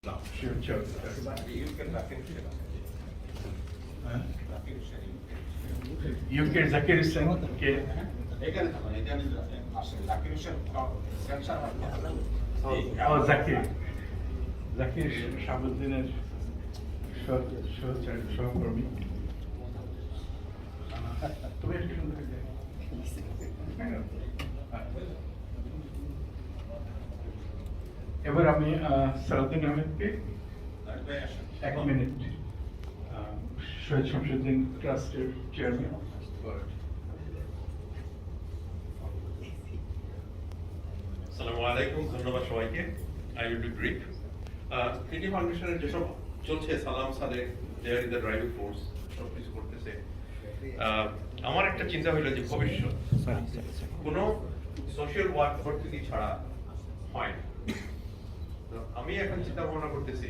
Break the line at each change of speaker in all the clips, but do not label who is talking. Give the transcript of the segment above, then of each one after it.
No, sure. UK Zakir Hossain কে
এখানে থাকুন, এখানে আসেন জাকির হোসেন সেন্সার
জাকির শাহাবুদ্দিনের সহকর্মী। তুমি একটু সুন্দর এবার আমি সালাউদ্দিন আহমেদকে 1 মিনিট শহীদ শামসুদ্দিন ট্রাস্টের চেয়ারম্যান।
আসসালামু আলাইকুম, ধন্যবাদ সবাইকে। I will be brief. Kriti ফাউন্ডেশনের যেসব চলছে, Salam Sadek there is the driving force, সব কিছু করতেছে। আমার একটা চিন্তা হইলো যে ভবিষ্যৎ কোনো সোশ্যাল ওয়ার্ক ভর্তি ছাড়া হয় না। তো আমি এখন চিন্তা ভাবনা করতেছি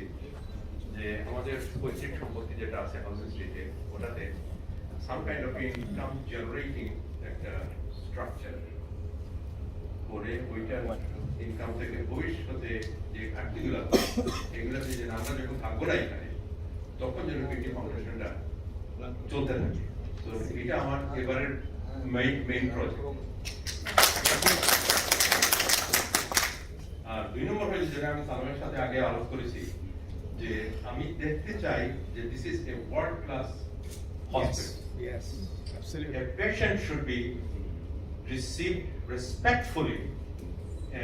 যে আমাদের পৈতৃক সম্পত্তি যেটা আছে হাউসিং স্ট্রিটে, ওটাতে some kind of income generating একটা স্ট্রাকচার করে ওইটার ইনকাম থেকে ভবিষ্যতে যে ঘাটতিগুলো এগুলোতে যে আমরা যখন থাকবো না এখানে, তখন যেন কৃতি ফাউন্ডেশনটা চলতে থাকে। তো এটা আমার এবারের মেইন প্রজেক্ট। আর 2 নম্বর হয়েছে যেটা আমি সালামের সাথে আগে আলোচনা করেছি, যে আমি দেখতে চাই যে this is a world class hospital.
Yes, absolutely.
A patient should be received respectfully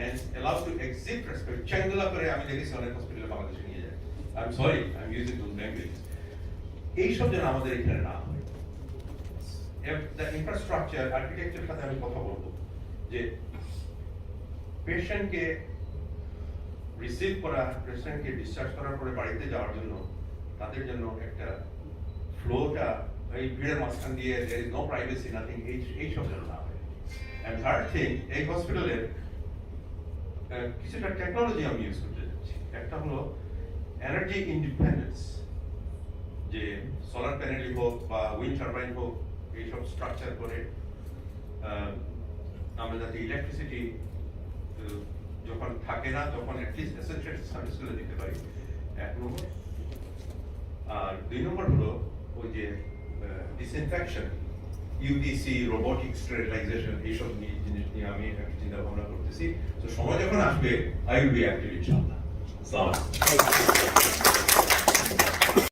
and allowed to exit respect. Changula করে আমি দেখেছি অনেক হসপিটালে বাংলাদেশে নিয়ে যায়। I'm sorry, I'm using those languages. এইসব যেন আমাদের এখানে না হয়। The infrastructure, architecture সাথে আমি কথা বলবো যে পেশেন্টকে রিসিভ করা, পেশেন্টকে ডিসচার্জ করার পরে বাড়িতে যাওয়ার জন্য তাদের জন্য একটা ফ্লোটা এই ভিড়ের মাঝখান দিয়ে there is no privacy, nothing, এইসব যেন না হয়। And third thing, এই হসপিটালের কিছুটা টেকনোলজি আমি ইউজ করতে যাচ্ছি। একটা হলো এনার্জি ইন্ডিপেন্ডেন্স, যে সোলার প্যানেলই হোক বা উইন্ড টারবাইন হোক, এইসব স্ট্রাকচার করে আমরা যাতে ইলেকট্রিসিটি যখন থাকে না তখন অ্যাটলিস্ট এসেনশিয়াল সার্ভিসগুলো দিতে পারি, 1 নম্বর। আর 2 নম্বর হলো ওই যে ডিসইনফেকশন, ইউডিসি, রোবোটিক স্টেরিলাইজেশন, এইসব জিনিস নিয়ে আমি একটা চিন্তা ভাবনা করতেছি। তো সময় যখন আসবে আই উইল বি অ্যাক্টিভ ইনশাআল্লাহ। আসসালামু আলাইকুম।